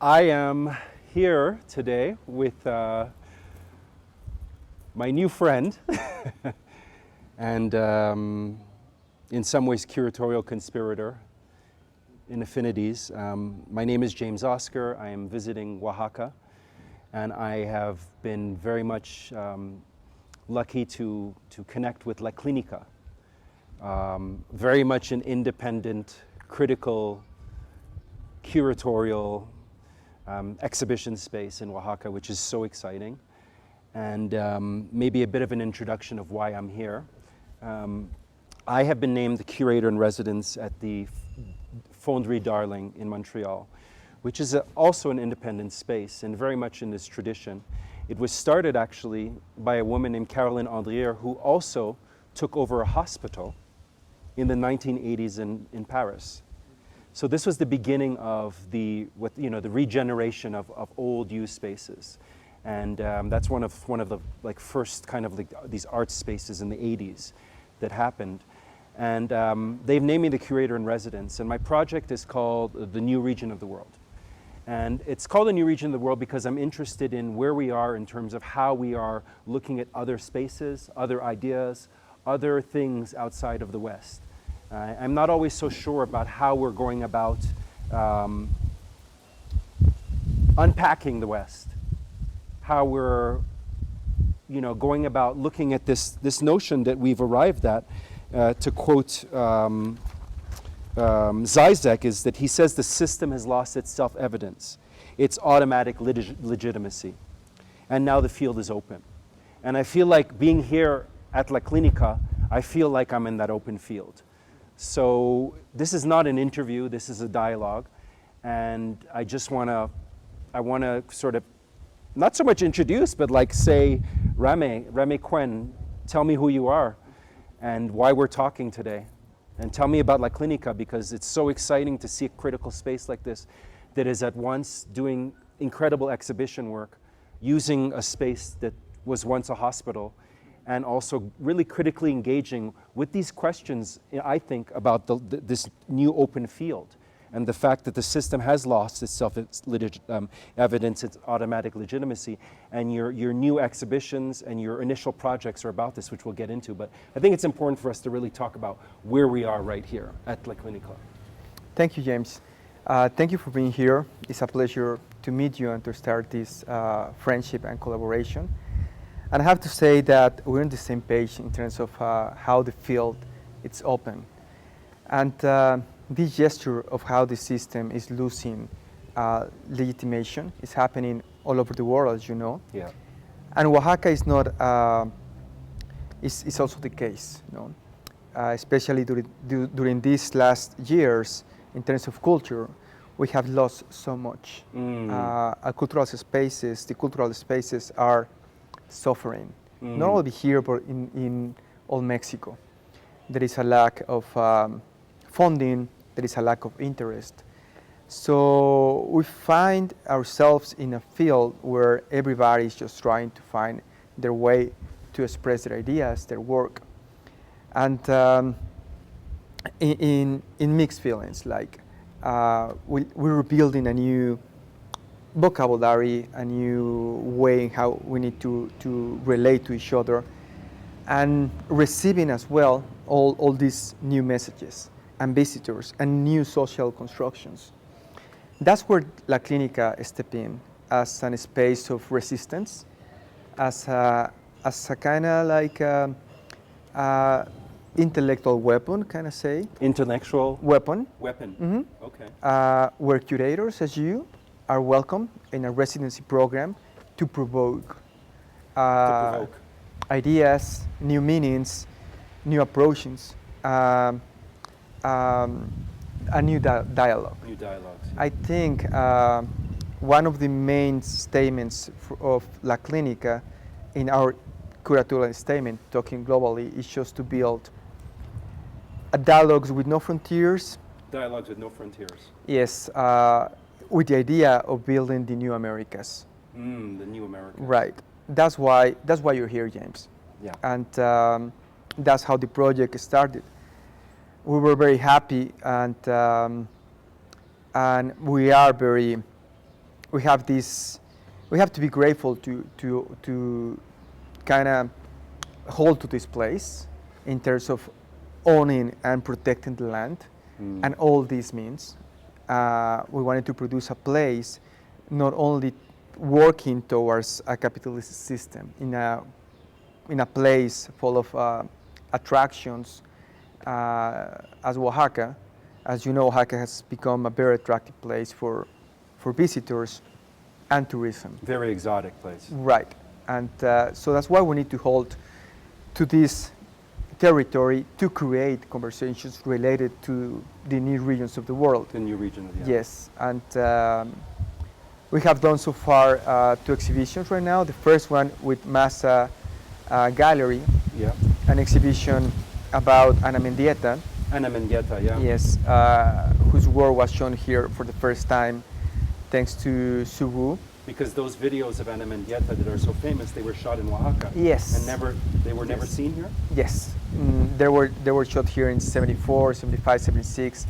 I am here today with my new friend and in some ways curatorial conspirator in affinities. My name is James Oscar. I am visiting Oaxaca, and I have been very much lucky to connect with La Clinica. Very much an independent, critical, curatorial exhibition space in Oaxaca, which is so exciting. And maybe a bit of an introduction of why I'm here. I have been named the curator in residence at the Fonderie Darling in Montreal, which is also an independent space and very much in this tradition. It was started actually by a woman named Caroline Andrier, who also took over a hospital in the 1980s in Paris. So this was the beginning of the regeneration of old used spaces. And that's one of the first kind of these art spaces in the 80s that happened. And they've named me the curator in residence. And my project is called The New Region of the World. And it's called The New Region of the World because I'm interested in where we are in terms of how we are looking at other spaces, other ideas, other things outside of the West. I'm not always so sure about how we're going about unpacking the West, how we're going about looking at this notion that we've arrived at. To quote Zizek, is that he says the system has lost its self-evidence, its automatic legitimacy, and now the field is open. And I feel like being here at La Clinica, I feel like I'm in that open field. So this is not an interview, this is a dialogue, and I want to sort of, not so much introduce, but say, Rame Quen, tell me who you are and why we're talking today. And tell me about La Clinica, because it's so exciting to see a critical space like this that is at once doing incredible exhibition work, using a space that was once a hospital, and also really critically engaging with these questions, I think, about this new open field and the fact that the system has lost its self-evidence, its automatic legitimacy. And your new exhibitions and your initial projects are about this, which we'll get into. But I think it's important for us to really talk about where we are right here at La Clinica. Thank you, James. Thank you for being here. It's a pleasure to meet you and to start this friendship and collaboration. And I have to say that we're on the same page in terms of how the field is open. And this gesture of how the system is losing legitimation is happening all over the world, as you know. Yeah. And Oaxaca is not, is also the case, especially during these last years in terms of culture. We have lost so much. Our cultural spaces, the cultural spaces are suffering, not only here, but in all Mexico. There is a lack of funding, there is a lack of interest. So we find ourselves in a field where everybody is just trying to find their way to express their ideas, their work. And in mixed feelings, we're building a new vocabulary, a new way in how we need to relate to each other, and receiving as well all these new messages and visitors and new social constructions. That's where La Clinica stepped in as a space of resistance, as a kind of intellectual weapon, can I say? Intellectual weapon. Weapon. Mm-hmm. Okay. Where curators, as you, are welcome in a residency program to provoke ideas, new meanings, new approaches, a new dialogue. New dialogues. I think one of the main statements of La Clinica in our curatorial statement, talking globally, is just to build a dialogues with no frontiers. Dialogues with no frontiers. Yes, with the idea of building the new Americas. The new Americas. Right. That's why you're here, James. Yeah. And that's how the project started. We were very happy, and we are very we have this. We have to be grateful to kind of hold to this place in terms of owning and protecting the land, and all this means. We wanted to produce a place not only working towards a capitalist system in a place full of attractions as Oaxaca. As you know, Oaxaca has become a very attractive place for visitors and tourism. Very exotic place. Right, and so that's why we need to hold to this territory to create conversations related to the new regions of the world. The new region of the Yes, and we have done so far 2 exhibitions right now. The first one with Masa Gallery, Yeah. an exhibition about Ana Mendieta, Ana Mendieta, yeah. yes, whose work was shown here for the first time thanks to Subu. Because those videos of Ana Mendieta that are so famous, they were shot in Oaxaca. Yes. And they were never seen here? Yes, they were shot here in 74, 75, 76,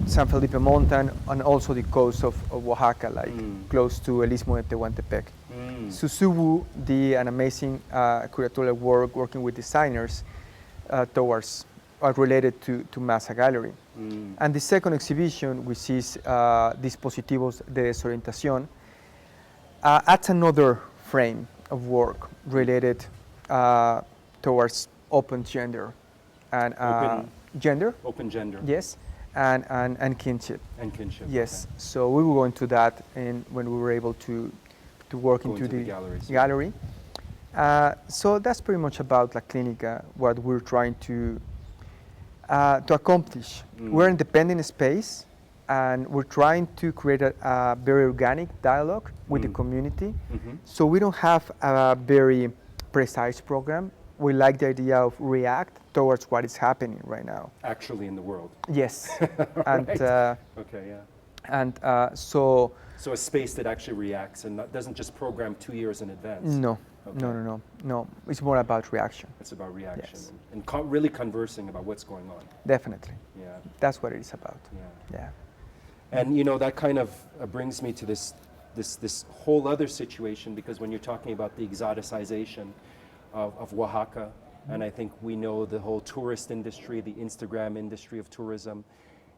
San Felipe Mountain, and also the coast of Oaxaca, like close to El Istmo de Tehuantepec. Susubu did an amazing curatorial work working with designers towards related to Masa Gallery. And the second exhibition, which is Dispositivos de Desorientación, adds another frame of work related towards open gender and Open- gender, Open gender. yes, and kinship. And kinship. Yes, okay. so we will go into that when we were able to work Go into into the the galleries. gallery. So that's pretty much about La Clínica, what we're trying to accomplish. We're an independent space, and we're trying to create a very organic dialogue with the community. So we don't have a very precise program. We like the idea of react towards what is happening right now. Actually in the world. Yes, and Right. Okay, yeah. and so So a space that actually reacts and doesn't just program 2 years in advance. no, Okay. no. It's more about reaction. It's about reaction Yes. and really conversing about what's going on. Definitely, Yeah, that's what it is about. yeah. Yeah. And you know that kind of brings me to this whole other situation, because when you're talking about the exoticization of Oaxaca, and I think we know the whole tourist industry, the Instagram industry of tourism,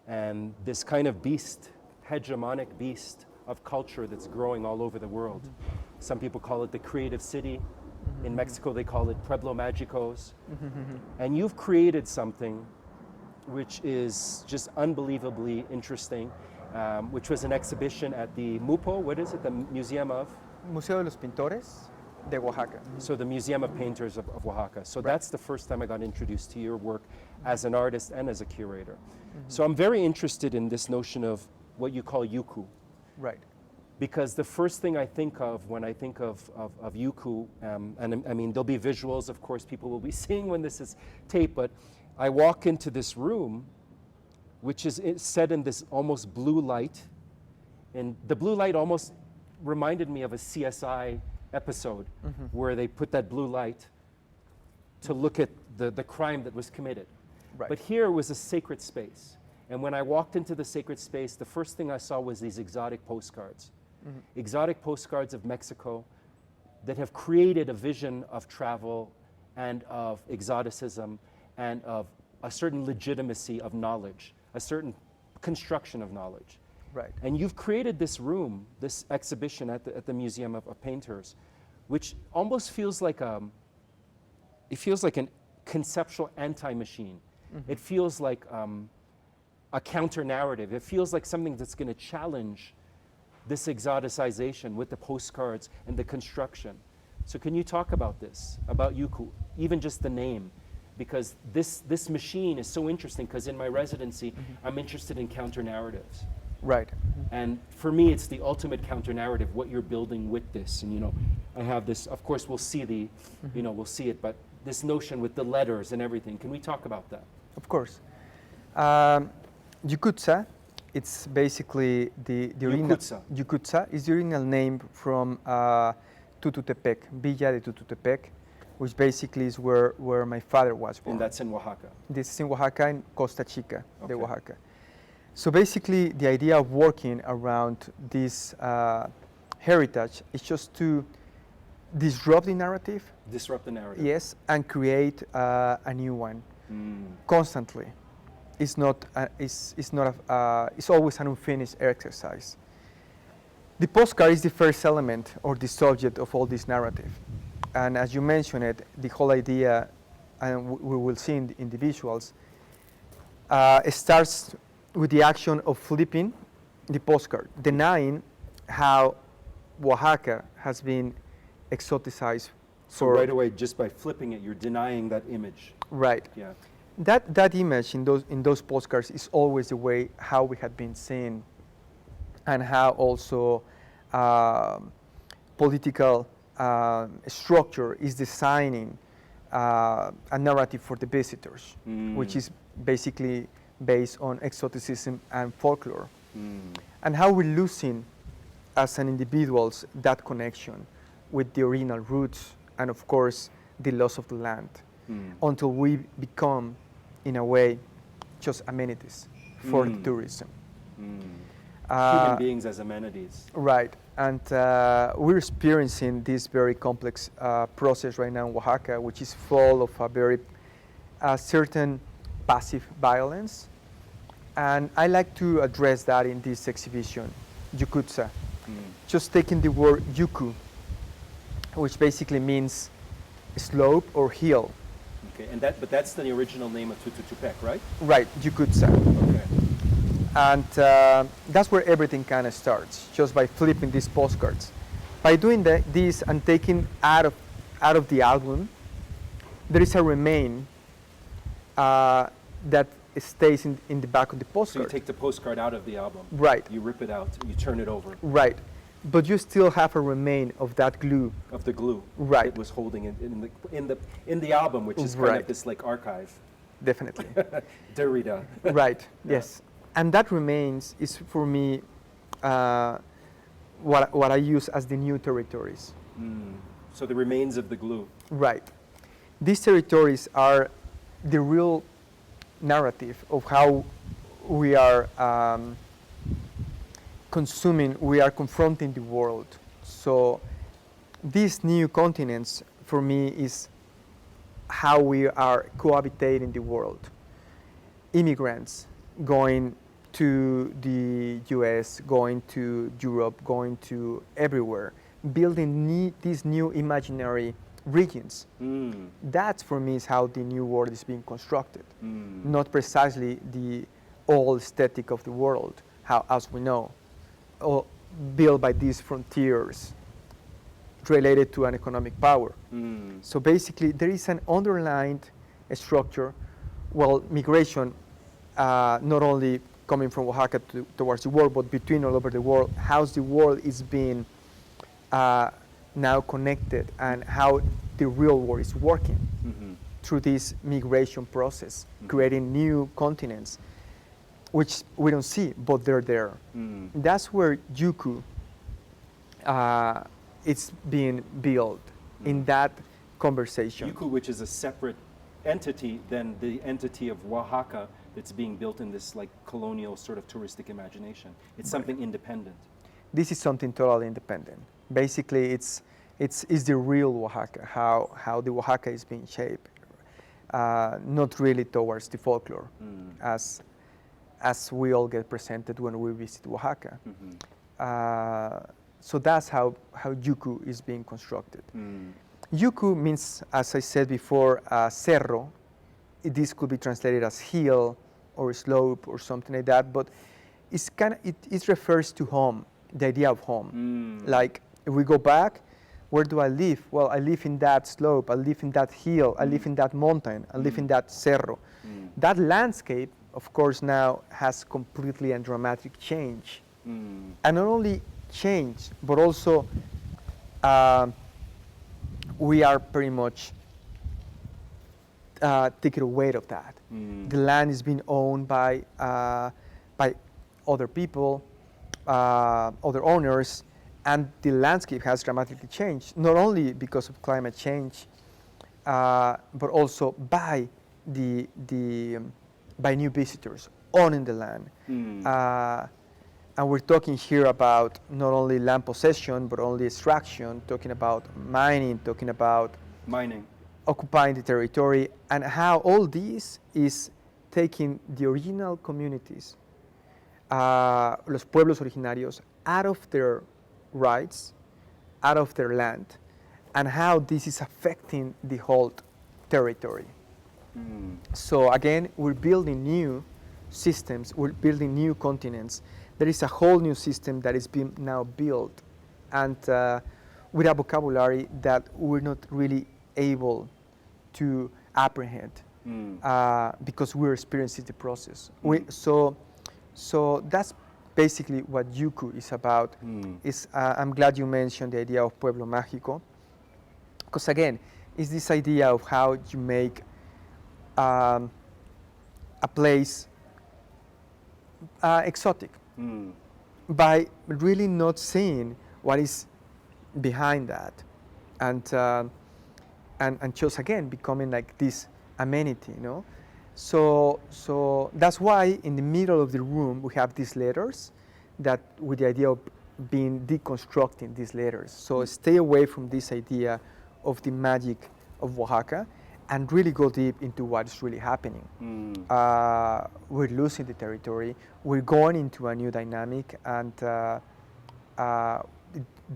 and this kind of beast, hegemonic beast of culture that's growing all over the world. Some people call it the creative city. In Mexico, they call it Pueblo Magicos. And you've created something which is just unbelievably interesting, which was an exhibition at the MUPO, what is it, the Museum of? Museo de los Pintores de Oaxaca. So the Museum of Painters of Oaxaca. So that's the first time I got introduced to your work as an artist and as a curator. So I'm very interested in this notion of what you call yuku, Right. because the first thing I think of when I think of yuku, and I mean, there'll be visuals, of course, people will be seeing when this is taped, but I walk into this room, which is set in this almost blue light, and the blue light almost reminded me of a CSI episode where they put that blue light to look at the crime that was committed. Right. But here was a sacred space. And when I walked into the sacred space, the first thing I saw was these exotic postcards. Exotic postcards of Mexico that have created a vision of travel and of exoticism and of a certain legitimacy of knowledge, a certain construction of knowledge. Right. And you've created this room, this exhibition at the Museum of Painters, which almost feels like it feels like a conceptual anti-machine. It feels like a counter-narrative. It feels like something that's going to challenge this exoticization with the postcards and the construction. So can you talk about this, about yuku, even just the name? Because this machine is so interesting, because in my residency, I'm interested in counter-narratives. Right. And for me, it's the ultimate counter-narrative, what you're building with this. And, you know, I have this, of course, we'll see we'll see it, but this notion with the letters and everything. Can we talk about that? Of course. Yukutsa, it's basically the original. Yukutsa. Yukutsa is the original name from Tututepec, Villa de Tututepec, which basically is where my father was born. And that's in Oaxaca. This is in Oaxaca, in Costa Chica de Okay. Oaxaca. So basically, the idea of working around this heritage is just to disrupt the narrative, Disrupt the narrative. yes, and create a new one Mm. constantly. It's not. It's not. It's always an unfinished exercise. The postcard is the first element or the subject of all this narrative, and as you mentioned it, the whole idea, and we will see in the visuals, it starts with the action of flipping the postcard, denying how Oaxaca has been exoticized. So right away, just by flipping it, you're denying that image. Right. Yeah. That image in those postcards is always the way how we had been seen, and how also political structure is designing a narrative for the visitors, which is basically based on exoticism and folklore, and how we're losing as an individuals that connection with the original roots, and of course the loss of the land, until we become, in a way, just amenities for the tourism. Human beings as amenities. Right, and we're experiencing this very complex process right now in Oaxaca, which is full of a very certain passive violence, and I like to address that in this exhibition, Yukutsa. Just taking the word Yuku, which basically means slope or hill. Okay, and but that's the original name of Tututupec, right? Right, Yukutsa. Okay. And that's where everything kind of starts, just by flipping these postcards. By doing this and taking out of the album, there is a remain that stays in the back of the So postcard. you take the postcard out of the album. Right. You rip it out. You turn it over. Right, but you still have a remain of that glue. Of the glue. Right. It was holding it in the album, which is kind Right. of this like archive. Definitely. Derrida. Right. Yeah. Yes, and that remains is for me what I use as the new territories. So the remains of the glue. Right. These territories are the real narrative of how we are consuming, we are confronting the world. So these new continents, for me, is how we are cohabitating the world. Immigrants going to the US, going to Europe, going to everywhere, building these new imaginary regions. That, for me, is how the new world is being constructed. Not precisely the old aesthetic of the world, how, as we know, built by these frontiers related to an economic power. So basically, there is an underlying structure. Well, migration, not only coming from Oaxaca towards the world, but between all over the world, how the world is being now connected, and how the real world is working through this migration process, creating new continents, which we don't see, but they're there. That's where Yuku it's being built in that conversation. Yuku, which is a separate entity than the entity of Oaxaca that's being built in this like colonial sort of touristic imagination. It's something independent. This is something totally independent. Basically, it's the real Oaxaca, how the Oaxaca is being shaped, not really towards the folklore, as we all get presented when we visit Oaxaca. So that's how Yuku is being constructed. Yuku means, as I said before, cerro. This could be translated as hill or slope or something like that, but it refers to home, the idea of home. Like, if we go back, where do I live? Well, I live in that slope, I live in that hill, I live in that mountain, I live in that cerro. That landscape, of course, now has completely and dramatic change. And not only change, but also we are pretty much taking away of that. The land is being owned by other people, other owners, and the landscape has dramatically changed, not only because of climate change, but also by by new visitors owning the land. And we're talking here about not only land possession, but only extraction, talking about mining, talking about Mining. occupying the territory, and how all this is taking the original communities, los pueblos originarios, out of their rights, out of their land, and how this is affecting the whole territory. So again, we're building new systems, we're building new continents. There is a whole new system that is being now built, and with a vocabulary that we're not really able to apprehend because we're experiencing the process. So that's basically what Yuku is about. I'm glad you mentioned the idea of Pueblo Mágico, because again, it's this idea of how you make a place exotic by really not seeing what is behind that, and just again becoming like this amenity, you know. So that's why in the middle of the room we have these letters, that with the idea of being deconstructing these letters. So stay away from this idea of the magic of Oaxaca, and really go deep into what's really happening. We're losing the territory. We're going into a new dynamic, and the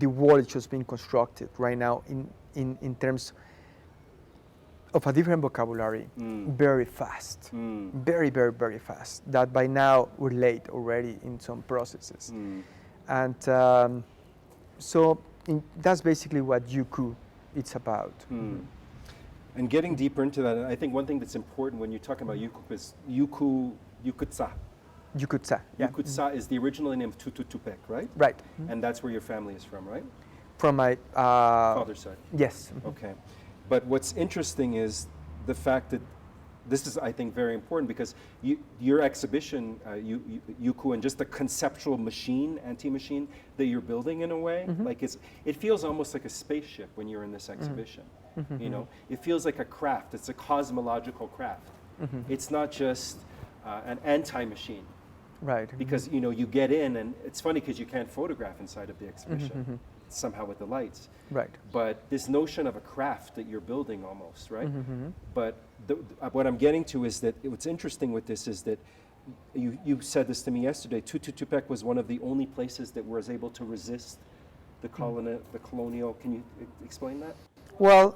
world is just being constructed right now in terms of a different vocabulary, very fast, very, very, very fast. That by now we're late already in some processes, and that's basically what Yuku it's about. And getting deeper into that, I think one thing that's important when you're talking about Yuku is Yukutsa. Yukutsa. Yeah. Yukutsa is the original name of Tututepec, right? Right. And that's where your family is from, right? From my Father's side. Yes. Okay. But what's interesting is the fact that this is, I think, very important, because your exhibition, Yuku, and just the conceptual machine, anti-machine that you're building in a way, like it feels almost like a spaceship when you're in this exhibition. You know, it feels like a craft. It's a cosmological craft. It's not just an anti-machine. Right. Because you get in, and it's funny because you can't photograph inside of the exhibition somehow with the lights. Right. But this notion of a craft that you're building almost, right? But what I'm getting to is that what's interesting with this is that you said this to me yesterday. Tututepec was one of the only places that was able to resist the colonial. Can you explain that? Well,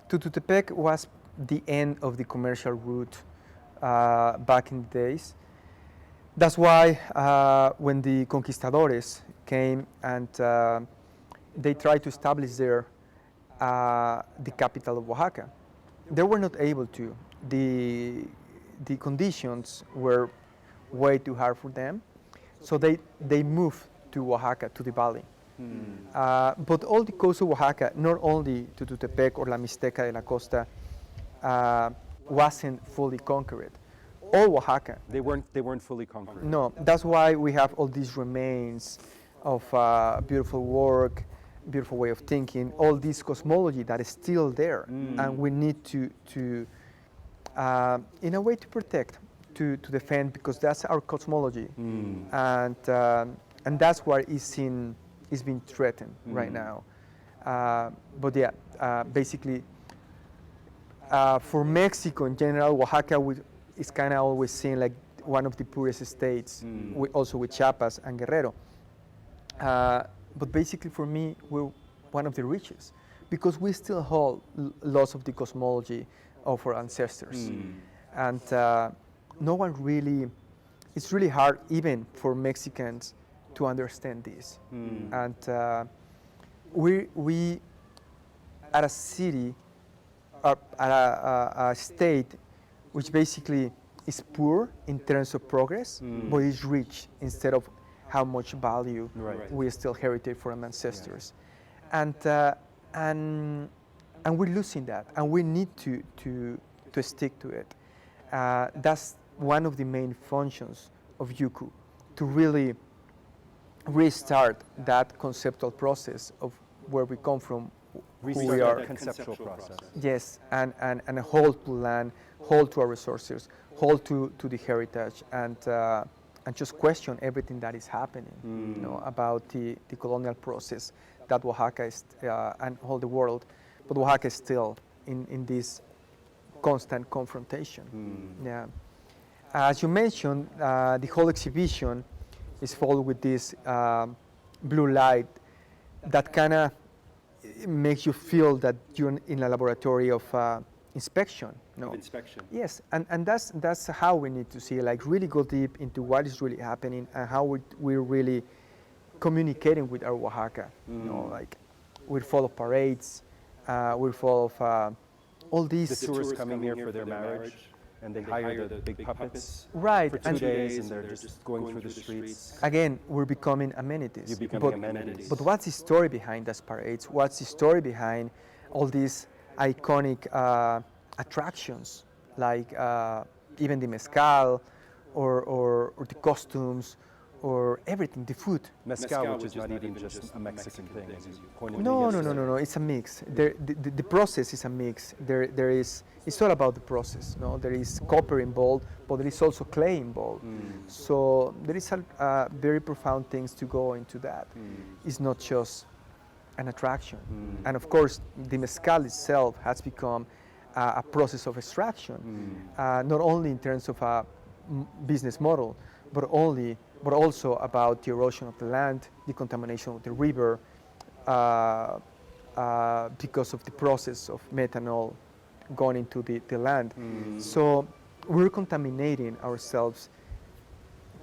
Tututepec was the end of the commercial route back in the days. That's why when the conquistadores came and they tried to establish there the capital of Oaxaca, they were not able to. The conditions were way too hard for them, so they moved to Oaxaca, to the valley. But all the coast of Oaxaca, not only Tututepec or La Mixteca de la Costa, wasn't fully conquered. All Oaxaca. They weren't fully conquered. No, that's why we have all these remains of beautiful work, beautiful way of thinking, all this cosmology that is still there, and we need to in a way, to protect, to defend, because that's our cosmology, and that's what is being threatened right now. But yeah, basically, for Mexico in general, Oaxaca is kind of always seen like one of the poorest states, also with Chiapas and Guerrero. But basically, for me, we're one of the richest, because we still hold lots of the cosmology of our ancestors. And no one really, it's really hard even for Mexicans to understand this. And we at a city, at a state which basically is poor in terms of progress, but is rich instead of how much value we still heritage from ancestors. And we're losing that, and we need to stick to it. That's one of the main functions of Yuku, to really restart that conceptual process of where we come from, Restart we are. that conceptual process. Yes, and hold to land, hold to our resources, hold to the heritage, and just question everything that is happening, you know, about the colonial process that Oaxaca is, and all the world, but Oaxaca is still in this constant confrontation. Yeah. As you mentioned, the whole exhibition is followed with this blue light that kind of makes you feel that you're in a laboratory of inspection. No. Inspection. Yes, and that's how we need to see it, like really go deep into what is really happening and how we're really communicating with our Oaxaca. You know, like we're full of parades, we're full of all these. The tourists coming here for their marriage, and they hire the big puppets Right, for 2 days, and they're just going through the streets. again, we're becoming amenities. You're becoming amenities. But what's the story behind those parades? What's the story behind all these iconic attractions, like even the mezcal, or the costumes, or everything, the food? Mezcal, which is not even just a Mexican thing, as you pointed out. No. It's a mix. The process is a mix. There is. It's all about the process. No, there is copper involved, but there is also clay involved. So there is a very profound things to go into that. It's not just an attraction. And of course, the mezcal itself has become a process of extraction, not only in terms of a business model, but also about the erosion of the land, the contamination of the river, because of the process of methanol going into the land. So we're contaminating ourselves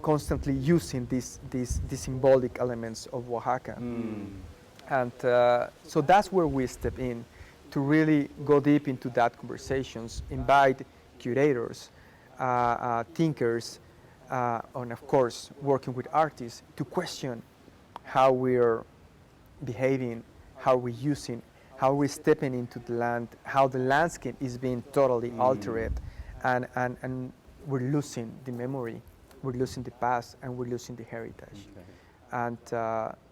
constantly using these symbolic elements of Oaxaca. And so that's where we step in to really go deep into that conversations, invite curators, thinkers, and of course working with artists to question how we're behaving, how we're using, how we're stepping into the land, how the landscape is being totally altered, and we're losing the memory, we're losing the past, and we're losing the heritage. And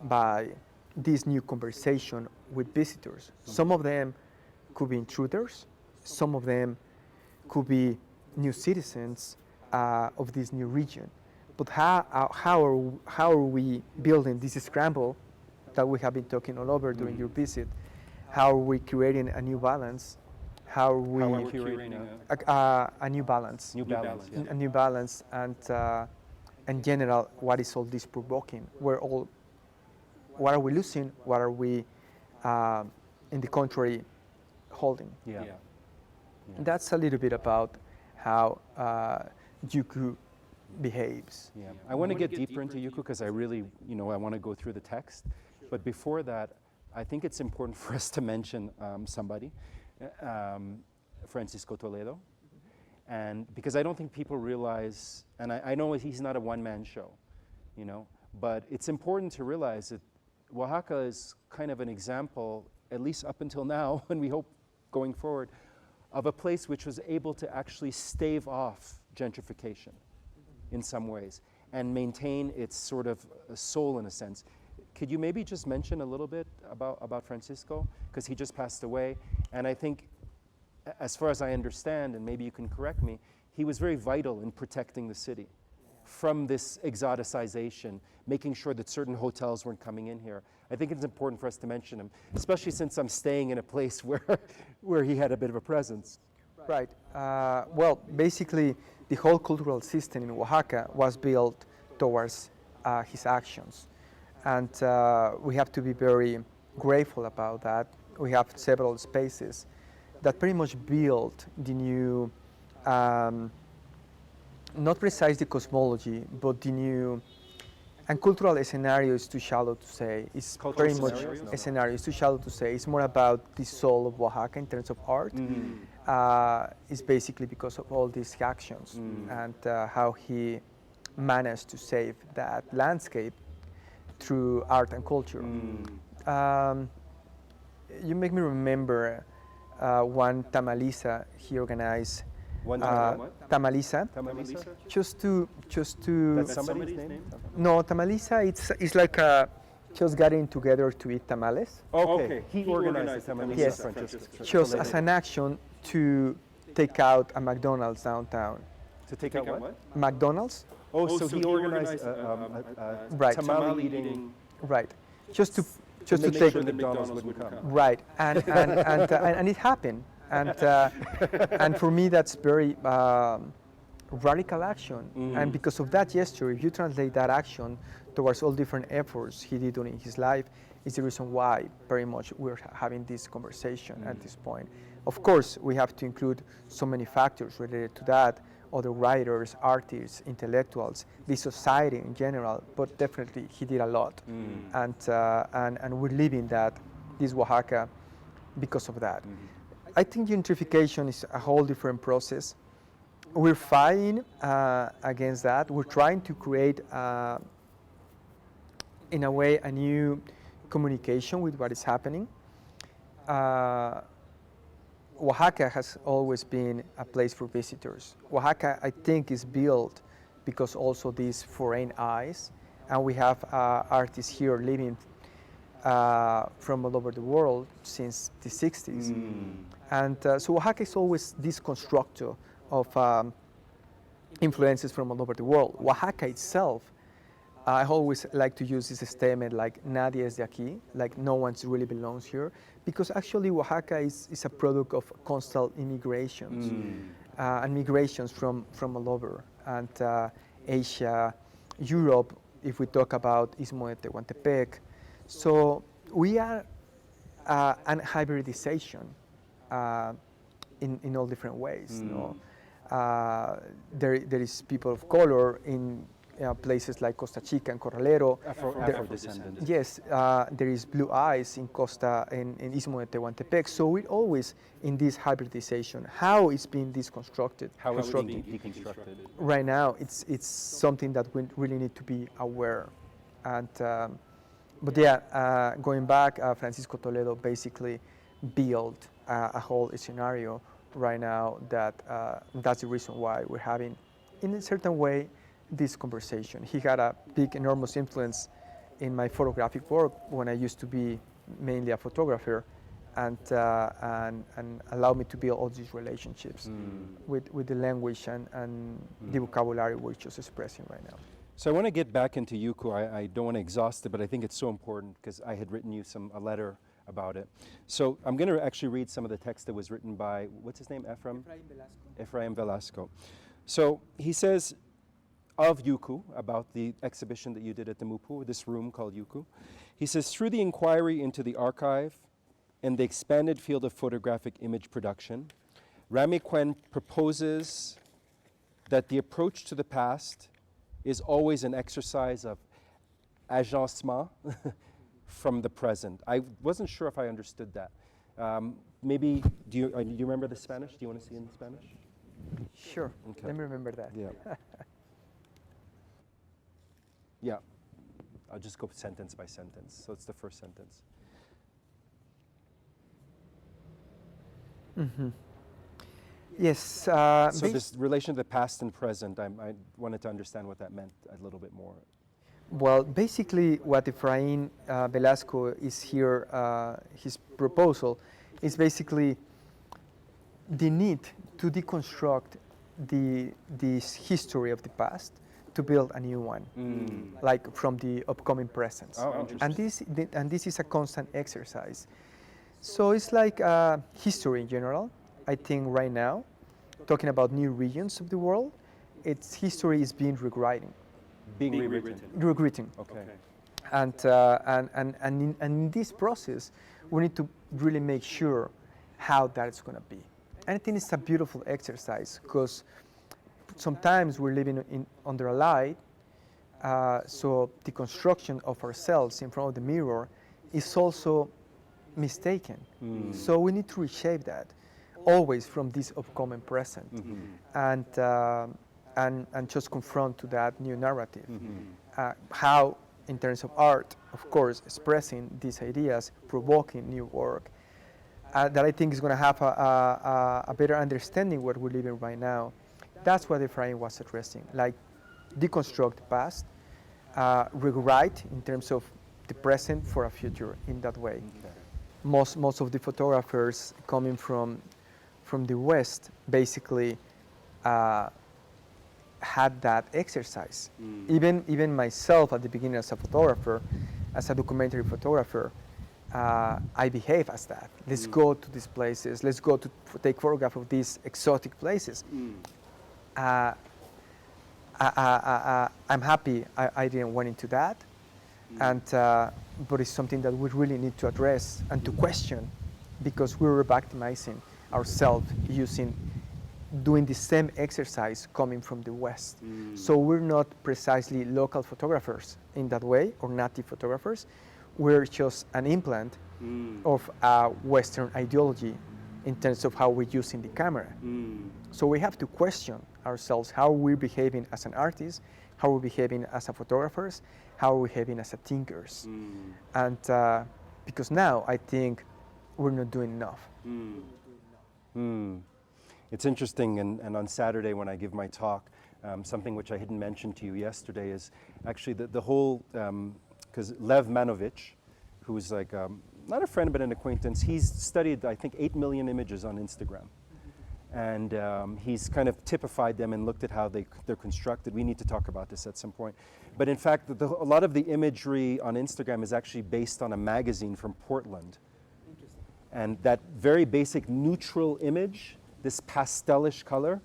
by this new conversation with visitors, some of them could be intruders, some of them could be new citizens of this new region. But how are we building this scramble that we have been talking all over during your visit? How are we creating a new balance? How are we curating a new balance? New balance. A new balance, and in general, what is all this provoking? What are we losing? What are we, in the contrary, holding? Yeah. That's a little bit about how Yuku behaves. Yeah. I want to get deeper into Yuku because I really, I want to go through the text. But before that, I think it's important for us to mention somebody, Francisco Toledo. And because I don't think people realize, and I know he's not a one-man show, but it's important to realize that Oaxaca is kind of an example, at least up until now, and we hope going forward, of a place which was able to actually stave off gentrification in some ways and maintain its sort of soul in a sense. Could you maybe just mention a little bit about Francisco? Because he just passed away, and I think, as far as I understand, and maybe you can correct me, he was very vital in protecting the city from this exoticization, making sure that certain hotels weren't coming in here. I think it's important for us to mention him, especially since I'm staying in a place where he had a bit of a presence. Right. Well, basically, the whole cultural system in Oaxaca was built towards his actions. And we have to be very grateful about that. We have several spaces that pretty much built the new, not precisely cosmology, but the new, and cultural scenario is too shallow to say. It's Cultural very much scenarios? No. a scenario. It's too shallow to say. It's more about the soul of Oaxaca in terms of art. It's basically because of all these actions and how he managed to save that landscape through art and culture. You make me remember one Tamalisa he organized. One time what? Tamalisa. Tamalisa? Just to. That's somebody's name? No, Tamalisa. It's like a just getting together to eat tamales, Okay, he organized the Tamales Yes. of Francisco. just as an action to take out a McDonald's downtown. To take out what? McDonald's, Oh, so he organized a Right. tamale eating right? Just to to make take sure the McDonald's wouldn't come. right, and it happened, and for me that's very radical action, and because of that gesture, if you translate that action towards all different efforts he did during his life, is the reason why very much we're having this conversation at this point. Of course, we have to include so many factors related to that, other writers, artists, intellectuals, the society in general, but definitely he did a lot, and we're living that, this Oaxaca, because of that. I think gentrification is a whole different process. We're fighting against that. We're trying to create, in a way, a new communication with what is happening. Oaxaca has always been a place for visitors. Oaxaca, I think, is built because also these foreign eyes, and we have artists here living from all over the world since the 60s. And so Oaxaca is always this constructor of influences from all over the world. Oaxaca itself, I always like to use this statement like nadie es de aquí, like no one really belongs here, because actually Oaxaca is a product of constant immigrations and migrations from all over, and Asia, Europe, if we talk about Istmo de Tehuantepec. So we are an hybridization in all different ways. You know? There is people of color in places like Costa Chica and Corralero. Afro-descendants. Yes, there is blue eyes in Istmo de Tehuantepec. So we're always in this hybridization. How is being this constructed? How it's being deconstructed. Right now, it's something that we really need to be aware. And but yeah, going back, Francisco Toledo basically built a whole scenario right now that that's the reason why we're having, in a certain way, this conversation. He had a big, enormous influence in my photographic work when I used to be mainly a photographer, and allowed me to build all these relationships with the language and the vocabulary we're just expressing right now. So I want to get back into Yuku. I don't want to exhaust it, but I think it's so important because I had written you a letter about it. So I'm going to actually read some of the text that was written by, what's his name, Efraim Velasco. So he says of Yuku, about the exhibition that you did at the Mupu, this room called Yuku, he says, through the inquiry into the archive and the expanded field of photographic image production, Ramy Quen proposes that the approach to the past is always an exercise of agencement from the present. I wasn't sure if I understood that. Maybe, do you remember the Spanish? Do you want to see in Spanish? Sure, Okay. let me remember that. Yeah. Yeah. I'll just go sentence by sentence. So it's the first sentence. Yes. So this relation to the past and present, I wanted to understand what that meant a little bit more. Well, basically, what Efraim Velasco is here, his proposal, is basically the need to deconstruct this history of the past to build a new one, like from the upcoming presence. Oh, and this is a constant exercise. So it's like history in general. I think right now, talking about new regions of the world, its history is being rewriting. Being rewritten. Rewritten. Okay. And in this process, we need to really make sure how that is going to be. And I think it's a beautiful exercise because sometimes we're living under a light, so the construction of ourselves in front of the mirror is also mistaken. So we need to reshape that, always from this upcoming present, and just confront to that new narrative. How, in terms of art, of course, expressing these ideas, provoking new work, that I think is going to have a better understanding what we're living right now. That's what Efraim was addressing, like deconstruct the past, rewrite in terms of the present for a future in that way. Okay. Most of the photographers coming from the West basically had that exercise. Even myself at the beginning as a photographer, as a documentary photographer, I behave as that. Let's go to these places. Let's go to take photograph of these exotic places. I'm happy I didn't went into that, and but it's something that we really need to address and to question, because we're victimizing ourselves doing the same exercise coming from the West. So we're not precisely local photographers in that way, or native photographers. We're just an implant of a Western ideology in terms of how we're using the camera. So we have to question ourselves how we're behaving as an artist, how we're behaving as a photographers, how we're behaving as a thinkers. And because now I think we're not doing enough. It's interesting, and on Saturday when I give my talk, something which I hadn't mentioned to you yesterday is actually the whole, because Lev Manovich, who's like not a friend but an acquaintance, he's studied I think 8 million images on Instagram. And he's kind of typified them and looked at how they're constructed. We need to talk about this at some point. But in fact, a lot of the imagery on Instagram is actually based on a magazine from Portland. And that very basic neutral image, this pastelish color,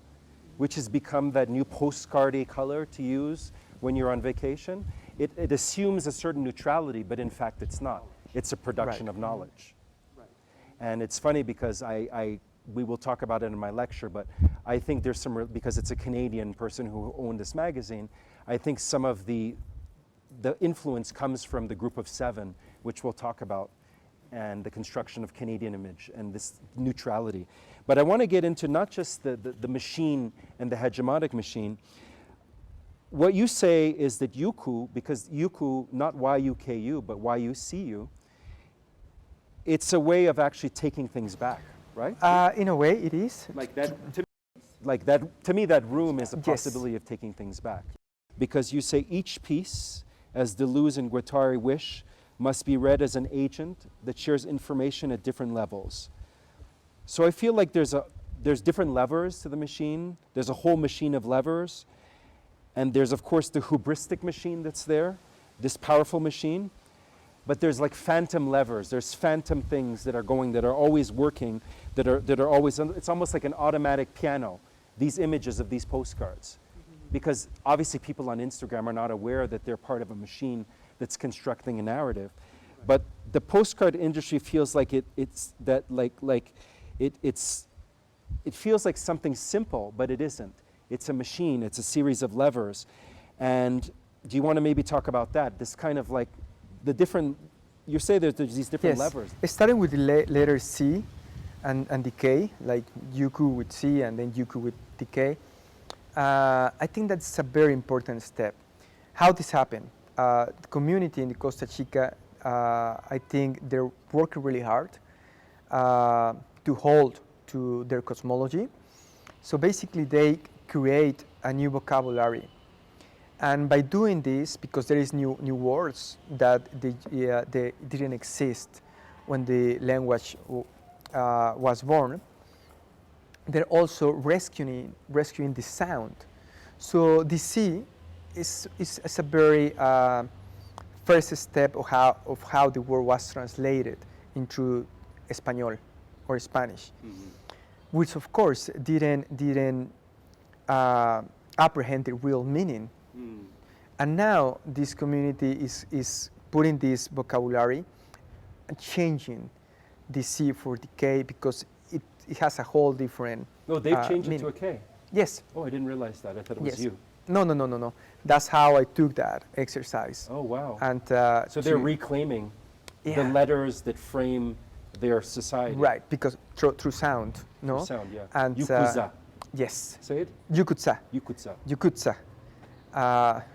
which has become that new postcardy color to use when you're on vacation, it assumes a certain neutrality, but in fact it's not. It's a production of knowledge. And it's funny because we will talk about it in my lecture, but I think there's some, because it's a Canadian person who owned this magazine, I think some of the influence comes from the Group of Seven, which we'll talk about, and the construction of Canadian image and this neutrality. But I want to get into not just the machine and the hegemonic machine. What you say is that Yuku, because Yuku, not Y-U-K-U, but Y-U-C-U, it's a way of actually taking things back, right? In a way, it is. To me, that room is a Yes. possibility of taking things back. Because you say each piece, as Deleuze and Guattari wish, must be read as an agent that shares information at different levels. So I feel like there's different levers to the machine. There's a whole machine of levers. And there's, of course, the hubristic machine that's there, this powerful machine. But there's like phantom levers. There's phantom things that are going, that are always working, that are always, it's almost like an automatic piano, these images of these postcards. Because obviously people on Instagram are not aware that they're part of a machine that's constructing a narrative. But the postcard industry feels like it feels like something simple, but it isn't. It's a machine, it's a series of levers. And do you want to maybe talk about that? This kind of like the different, you say there's these different levers. Starting with the letter C and decay, like Yuku with C and then Yuku with decay. I think that's a very important step. How this happened? The community in the Costa Chica, I think they're working really hard to hold to their cosmology. So basically they create a new vocabulary. And by doing this, because there is new words that they didn't exist when the language was born, they're also rescuing the sound. So the C is a very first step of how the word was translated into Espanol or Spanish, which of course didn't apprehend the real meaning. And now this community is putting this vocabulary and changing the C for decay, because it has a whole different No, they've changed it meaning. to a K. Yes. Oh, I didn't realize that. I thought it was Yes. you. No. That's how I took that exercise. Oh, wow. And So they're reclaiming the letters that frame their society. right, because through sound, no? Through sound, yeah. And Yukuza. yes, Say it. Yukutsa. Yukutsa.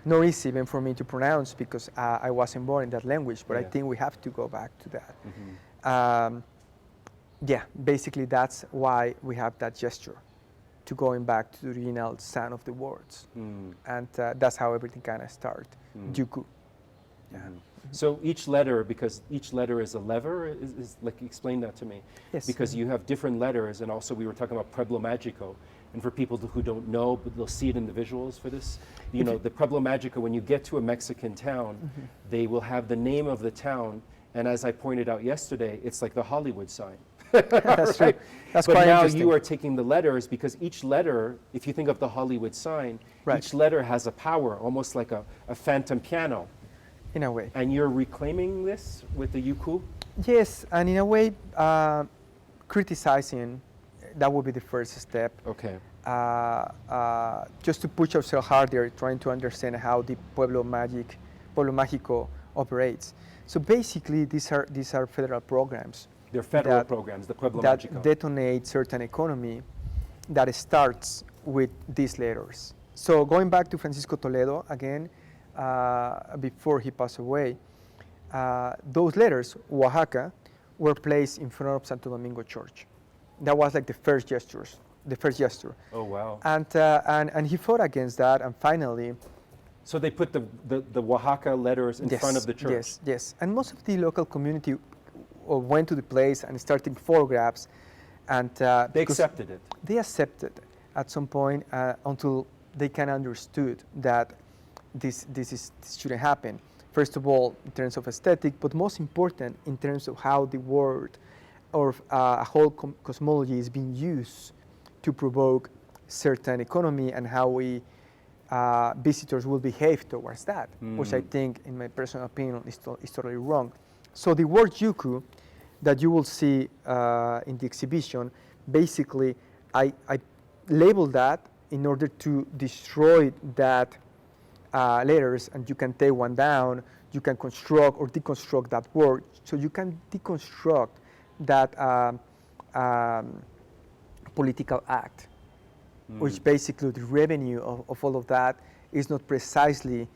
Not easy even for me to pronounce because I wasn't born in that language, but I Yeah. think we have to go back to that. Yeah, basically that's why we have that gesture, to going back to the original sound of the words. And that's how everything kind of started, Yuku. So each letter, because each letter is a lever, is like, explain that to me. Yes. Because you have different letters, and also we were talking about Pueblo Magico. And for people who don't know, but they'll see it in the visuals for this, you know, the Pueblo Magico, when you get to a Mexican town, they will have the name of the town, and as I pointed out yesterday, it's like the Hollywood sign. That's true. That's But quite now interesting. you are taking the letters, because each letter, if you think of the Hollywood sign, Right. each letter has a power, almost like a phantom piano. In a way. And you're reclaiming this with the yuku? Yes, and in a way, criticizing, that would be the first step. Okay. Just to push ourselves harder, trying to understand how the Pueblo Mágico operates. So basically, these are federal programs They're federal that- programs, the Pueblo that Magico. detonate certain economy that starts with these letters. So going back to Francisco Toledo again, before he passed away, those letters, Oaxaca, were placed in front of Santo Domingo Church. That was like the first gesture. Oh, wow. And he fought against that, and finally, So they put the Oaxaca letters in front of the church? Yes, yes. And most of the local community went to the place and started photographs, and They because accepted it. they accepted at some point until they kind of understood that this shouldn't happen. First of all, in terms of aesthetic, but most important in terms of how the word or a whole cosmology is being used to provoke certain economy, and how we visitors will behave towards that, which I think, in my personal opinion, is totally wrong. So the word yuku that you will see in the exhibition, basically, I labeled that in order to destroy that letters, and you can take one down, you can construct or deconstruct that word. So you can deconstruct that political act, which basically the revenue of all of that is not precisely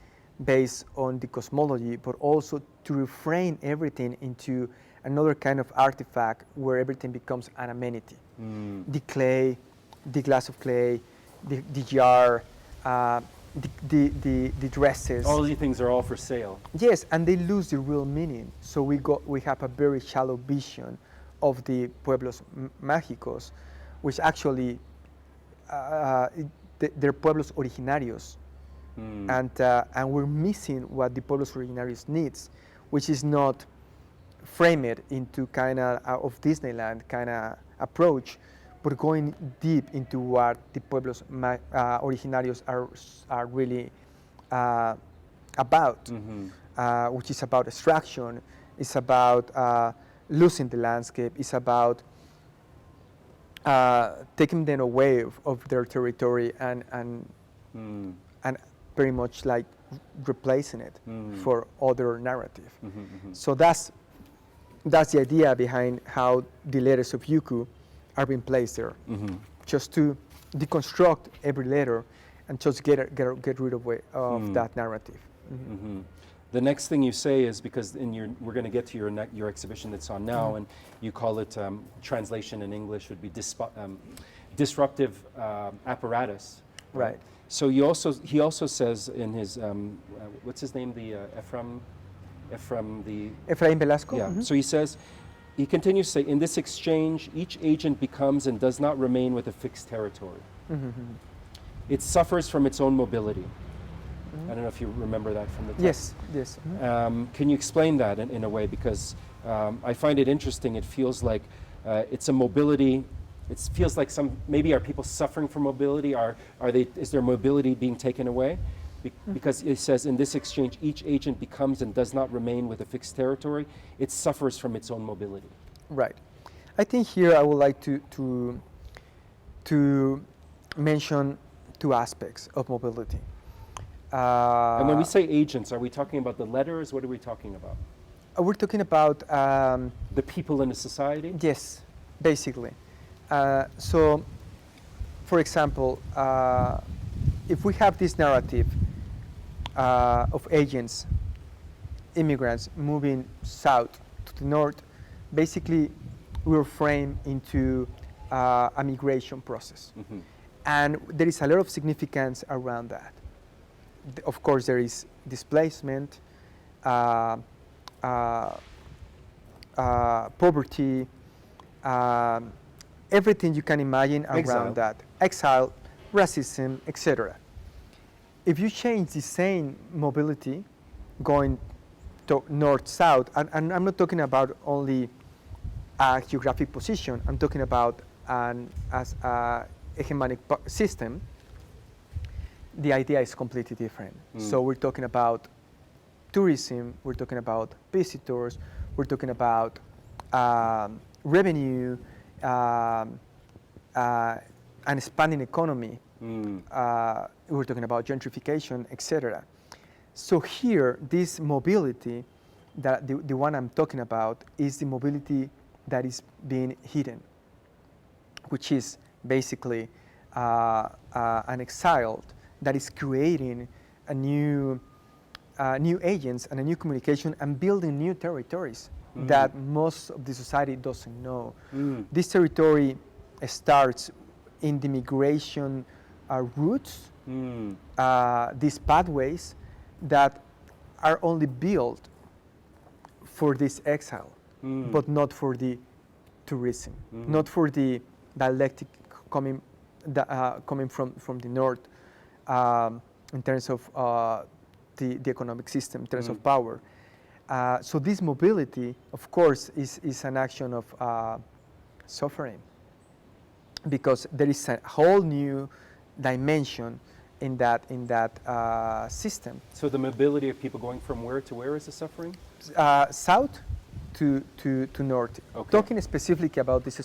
based on the cosmology, but also to reframe everything into another kind of artifact where everything becomes an amenity. The clay, the glass of clay, the jar, the dresses. All these things are all for sale. Yes, and they lose the real meaning. So we have a very shallow vision of the pueblos mágicos, which actually they're pueblos originarios, and we're missing what the pueblos originarios needs, which is not framed into kind of Disneyland kind of approach, but going deep into what the pueblos originarios are really about, which is about extraction, it's about losing the landscape, it's about taking them away of their territory and very much like replacing it for other narrative. So that's the idea behind how the letters of yuku are being placed there, just to deconstruct every letter and just get rid of that narrative. The next thing you say is, because we're going to get to your exhibition that's on now, and you call it, translation in English would be disruptive apparatus. Right. So he also says in his what's his name, the Efraim Velasco. Yeah. So he continues to say, in this exchange, each agent becomes and does not remain with a fixed territory. It suffers from its own mobility. I don't know if you remember that from the text. Yes. Can you explain that in a way? Because I find it interesting. It feels like it's a mobility. It feels like maybe are people suffering from mobility? Is their mobility being taken away? Because it says, in this exchange, each agent becomes and does not remain with a fixed territory. It suffers from its own mobility. Right. I think here I would like to mention two aspects of mobility. And when we say agents, are we talking about the letters? What are we talking about? We're talking about The people in the society? yes, basically. So, for example, if we have this narrative of agents, immigrants moving south to the north, basically we're framed into a migration process. And there is a lot of significance around that. Of course, there is displacement, uh, poverty, everything you can imagine around Exile. that. Exile, racism, etc. If you change the same mobility going to north-south, and I'm not talking about only a geographic position, I'm talking about as a hegemonic system, the idea is completely different. So we're talking about tourism, we're talking about visitors, we're talking about revenue, an expanding economy. We're talking about gentrification, etc. So here, this mobility, that the one I'm talking about, is the mobility that is being hidden, which is basically an exiled that is creating a new agents and a new communication and building new territories that most of the society doesn't know. This territory starts in the migration routes, these pathways that are only built for this exile, but not for the tourism, not for the dialectic coming from the north in terms of the economic system, in terms of power. So this mobility, of course, is an action of suffering, because there is a whole new dimension in that system. So the mobility of people going from where to where is the suffering? South to north. Okay. Talking specifically about this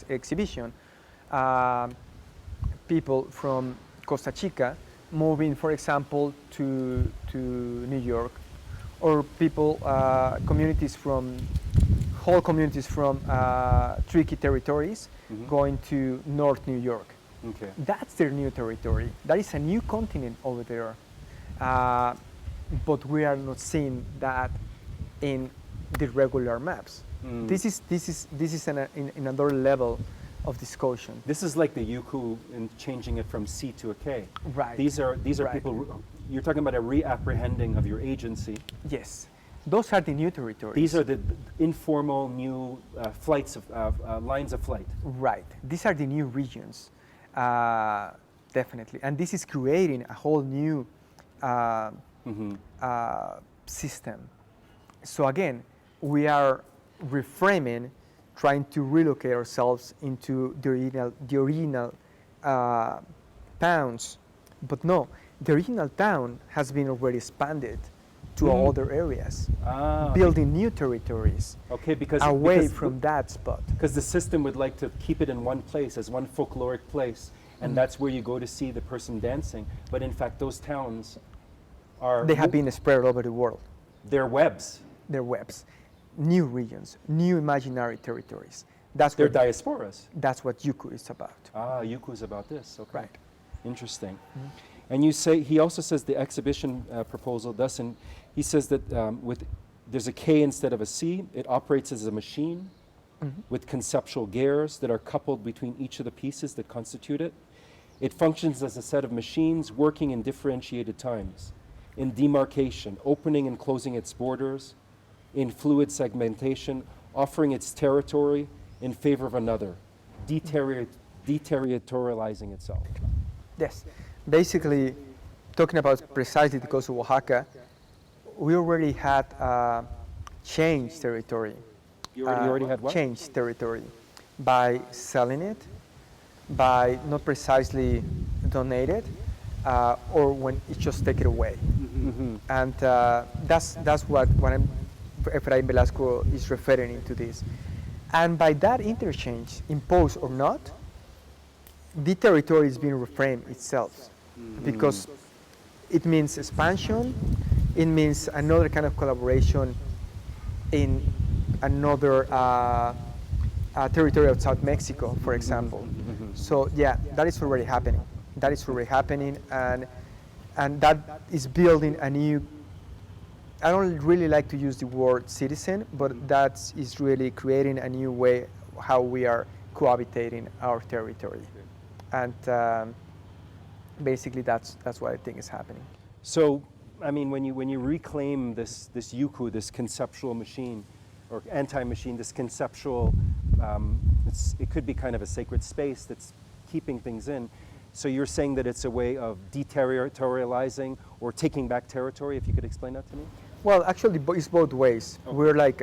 exhibition, people from Costa Chica moving, for example, to New York, or people, whole communities from tricky territories going to North New York. Okay. That's their new territory. That is a new continent over there. But we are not seeing that in the regular maps. This is in another level of discussion. This is like the Yuku and changing it from C to a K. Right. These are Right. people. You're talking about a reapprehending of your agency. Yes, those are the new territories. These are the informal new flights of lines of flight. Right. These are the new regions, definitely. And this is creating a whole new system. So again, we are reframing, trying to relocate ourselves into the original towns. But no, the original town has been already expanded to other areas, building new territories Okay, because away from that spot. Because the system would like to keep it in one place, as one folkloric place, and that's where you go to see the person dancing. But in fact, those towns are They have been spread all over the world, they're webs. their webs, new regions, new imaginary territories. That's They're what diasporas. that's what Yuku is about. Yuku's about this. Okay. Right. Interesting. And you say he also says the exhibition proposal. Thus, and he says that there's a K instead of a C. It operates as a machine with conceptual gears that are coupled between each of the pieces that constitute it. It functions as a set of machines working in differentiated times, in demarcation, opening and closing its borders, in fluid segmentation, offering its territory in favor of another, deterritorializing itself. Yes. Basically, talking about precisely the coast of Oaxaca, we already had changed territory. You already had what? Changed territory by selling it, by not precisely donated, or when it's just taken away. And that's what Efraín Velasco is referring into this. And by that interchange, imposed or not, the territory is being reframed itself, because it means expansion, it means another kind of collaboration in another territory of South Mexico, for example. So yeah, that is already happening. That is already happening, and that is building a new, I don't really like to use the word citizen, but that is really creating a new way how we are cohabitating our territory. And basically that's what I think is happening. So I mean, when you reclaim this yuku, this conceptual machine, or anti-machine, this conceptual, it could be kind of a sacred space that's keeping things in. So you're saying that it's a way of deterritorializing or taking back territory. If you could explain that to me. Well, actually, it's both ways. Okay. We're like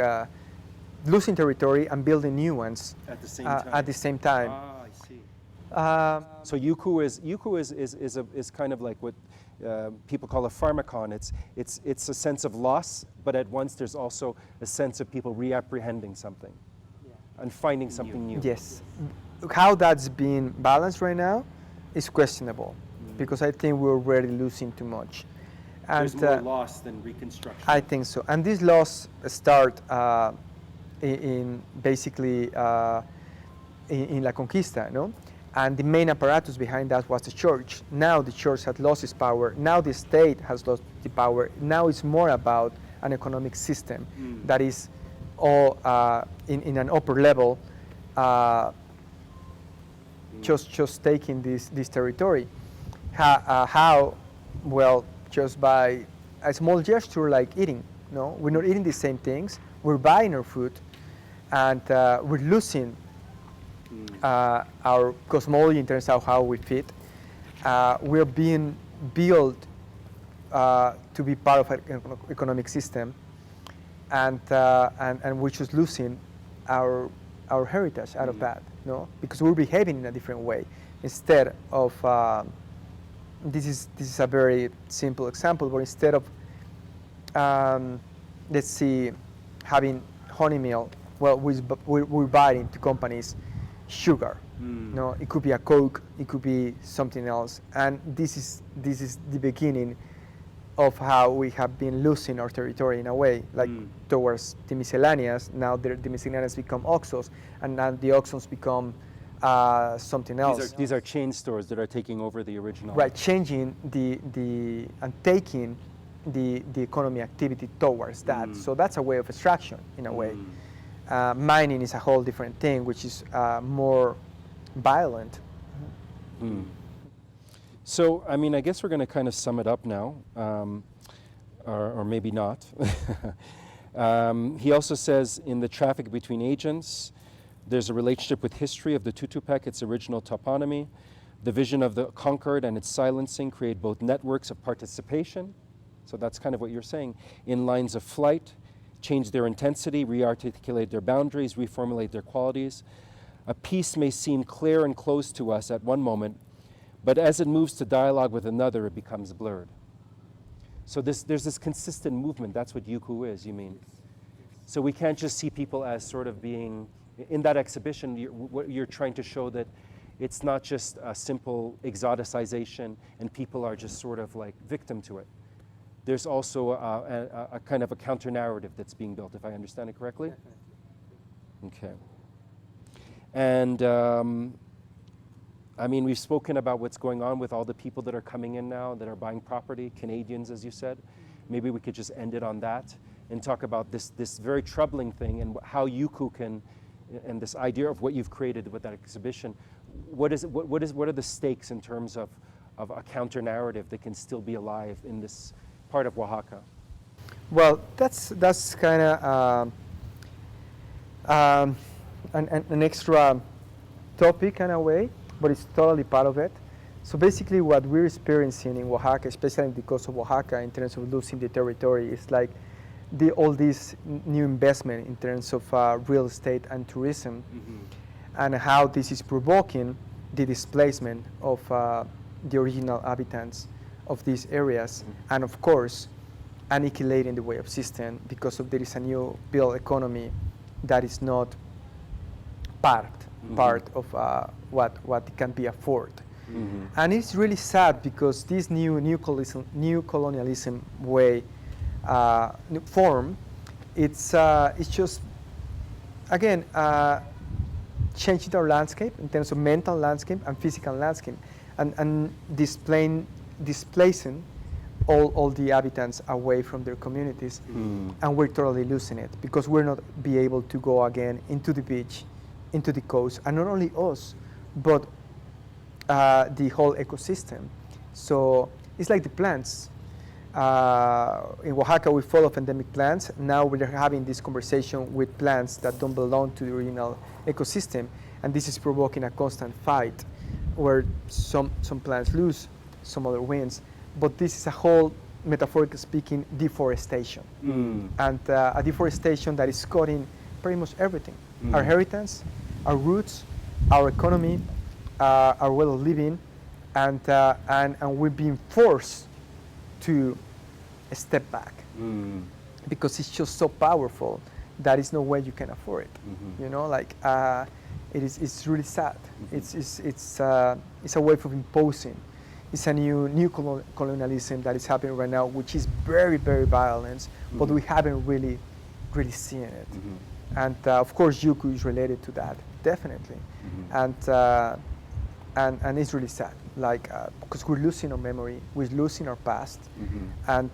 losing territory and building new ones At the same time. at the same time. Ah, I see. Um, So yuku is kind of like what people call a pharmacon. It's a sense of loss, but at once there's also a sense of people reapprehending something and finding something new. Yes. How that's being balanced right now is questionable because I think we're already losing too much. And There's more loss than reconstruction. I think so. And these laws start in basically in La Conquista, no? And the main apparatus behind that was the church. Now the church has lost its power. Now the state has lost the power. Now it's more about an economic system that is all in an upper level, just taking this territory. How? Well, just by a small gesture like eating. No, we're not eating the same things. We're buying our food, and we're losing our cosmology in terms of how we fit. We're being built to be part of an economic system, and we're just losing our heritage out of that, no? Because we're behaving in a different way. Instead of this is a very simple example, but instead of let's see, having honey meal, well, we're buying to companies sugar. No, it could be a Coke, it could be something else, and this is the beginning of how we have been losing our territory in a way, like towards the miscellaneous. Now the miscellaneous become Oxos, and now the Oxos become something else. These are chain stores that are taking over the original. Right, changing the and taking the economy activity towards that. So that's a way of extraction in a way. Mining is a whole different thing, which is more violent. So, I mean, I guess we're going to kind of sum it up now, or maybe not. He also says in the traffic between agents, there's a relationship with history of the Tutupec, its original toponymy. The vision of the conquered and its silencing create both networks of participation, so that's kind of what you're saying, in lines of flight, change their intensity, re-articulate their boundaries, reformulate their qualities. A piece may seem clear and close to us at one moment, but as it moves to dialogue with another, it becomes blurred. So there's this consistent movement. That's what yuku is, you mean? So we can't just see people as sort of being, in that exhibition, you're trying to show that it's not just a simple exoticization and people are just sort of like victim to it. There's also a kind of a counter-narrative that's being built, if I understand it correctly? Okay. And I mean, we've spoken about what's going on with all the people that are coming in now, that are buying property, Canadians, as you said. Maybe we could just end it on that and talk about this very troubling thing and how yuku can, and this idea of what you've created with that exhibition. What are the stakes in terms of a counter-narrative that can still be alive in this part of Oaxaca? Well, that's kind of an extra topic in a way, but it's totally part of it. So basically what we're experiencing in Oaxaca, especially in the coast of Oaxaca, in terms of losing the territory, is like all this new investment in terms of real estate and tourism, and how this is provoking the displacement of the original inhabitants of these areas, and of course annihilating the way of system because there is a new built economy that is not part of what it can be afford. And it's really sad because this new colonialism way form, it's just again changing our landscape in terms of mental landscape and physical landscape, and displacing all the inhabitants away from their communities, and we're totally losing it because we're not be able to go again into the beach, into the coast, and not only us, but the whole ecosystem. So it's like the plants. In Oaxaca, we follow endemic plants. Now we're having this conversation with plants that don't belong to the original ecosystem, and this is provoking a constant fight where some plants lose, some other wins. But this is a whole, metaphorically speaking, deforestation. And a deforestation that is cutting pretty much everything. Our inheritance, our roots, our economy, our way of living, and we're being forced to step back because it's just so powerful that there's no way you can afford it. You know, like it's really sad. It's a way of imposing. It's a new colonialism that is happening right now, which is very, very violent, but we haven't really seen it. And of course, Yuku is related to that, definitely. And it's really sad, like because we're losing our memory, we're losing our past, and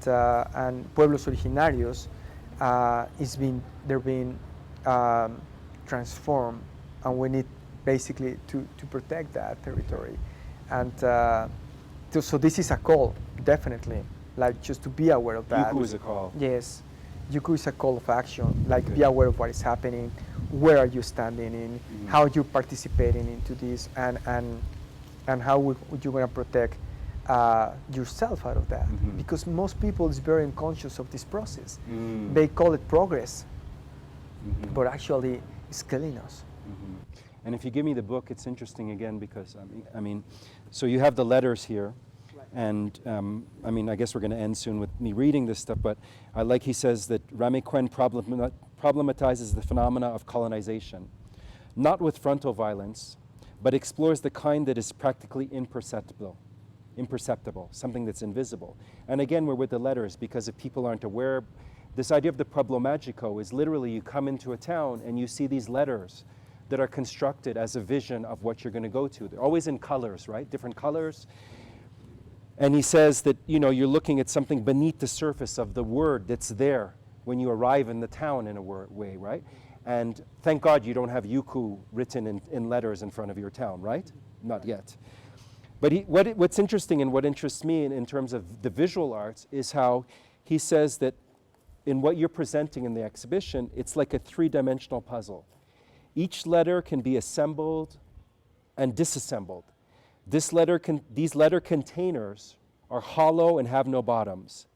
pueblos originarios they're being transformed, and we need basically to protect that territory. And so this is a call, definitely, like just to be aware of that. Yuku is a call. Yes, Yuku is a call of action, like be aware of what is happening, where are you standing in, how you're participating into this, and how you're going to protect yourself out of that. Because most people is very unconscious of this process. They call it progress, but actually it's killing us. And if you give me the book, it's interesting again because, I mean, so you have the letters here. And I mean, I guess we're going to end soon with me reading this stuff, but I like he says that Ramequen problematizes the phenomena of colonization, not with frontal violence, but explores the kind that is practically imperceptible, something that's invisible. And again, we're with the letters because if people aren't aware, this idea of the Pueblo Magico is literally you come into a town and you see these letters that are constructed as a vision of what you're going to go to. They're always in colors, right? Different colors. And he says that, you know, you're looking at something beneath the surface of the word that's there when you arrive in the town in a way, right? And thank God you don't have Yuku written in letters in front of your town, right? Not yet. But what's interesting and what interests me in terms of the visual arts is how he says that in what you're presenting in the exhibition, it's like a three-dimensional puzzle. Each letter can be assembled and disassembled. These letter containers are hollow and have no bottoms.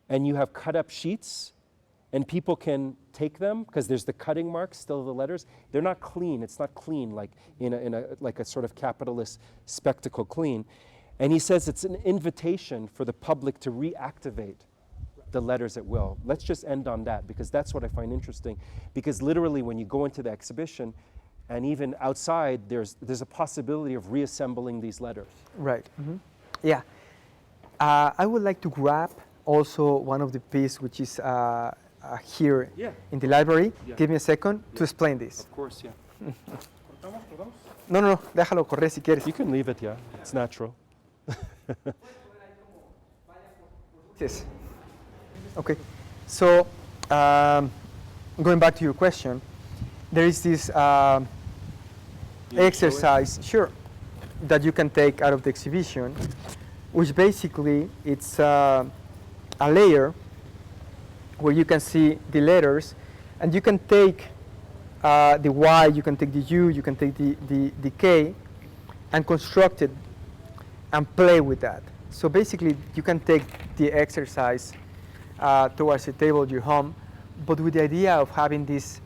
And you have cut up sheets, and people can take them because there's the cutting marks, still the letters. They're not clean. It's not clean like in a sort of capitalist spectacle clean. And he says it's an invitation for the public to reactivate the letters at will. Let's just end on that because that's what I find interesting. Because literally when you go into the exhibition, and even outside, there's a possibility of reassembling these letters. Right. Yeah. I would like to grab also one of the pieces which is here in the library. Yeah. Give me a second to explain this. Of course, yeah. No, déjalo correr si quieres. You can leave it, yeah. It's natural. Yes. Okay. So, going back to your question, there is this exercise, sure, that you can take out of the exhibition, which basically it's a layer where you can see the letters, and you can take the Y, you can take the U, you can take the K, and construct it and play with that. So basically, you can take the exercise towards the table at your home, but with the idea of having this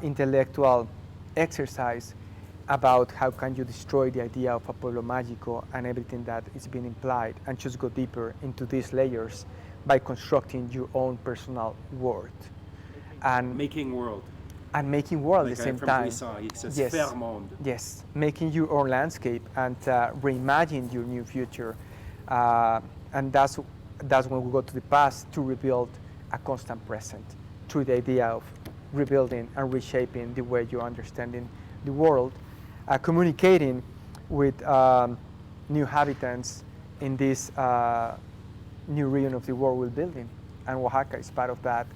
intellectual exercise about how can you destroy the idea of a pueblo mágico and everything that is being implied, and just go deeper into these layers by constructing your own personal world and Making world. making world Like at the same from time. Brisson, it says Yes. faire monde. Yes, making your own landscape and reimagine your new future, and that's when we go to the past to rebuild a constant present through the idea of rebuilding and reshaping the way you're understanding the world, communicating with new habitants in this new region of the world we're building. And Oaxaca is part of that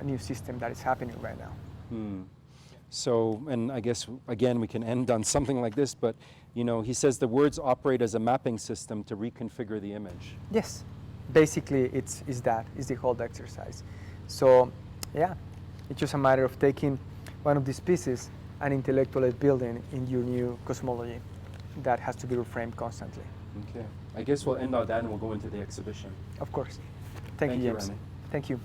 new system that is happening right now. So, and I guess again we can end on something like this, but you know, he says the words operate as a mapping system to reconfigure the image. Yes, basically it's the whole exercise. So yeah, it's just a matter of taking one of these pieces and intellectually building in your new cosmology that has to be reframed constantly. Okay. I guess we'll end on that and we'll go into the exhibition. Of course. Thank you, James. Remy. Thank you.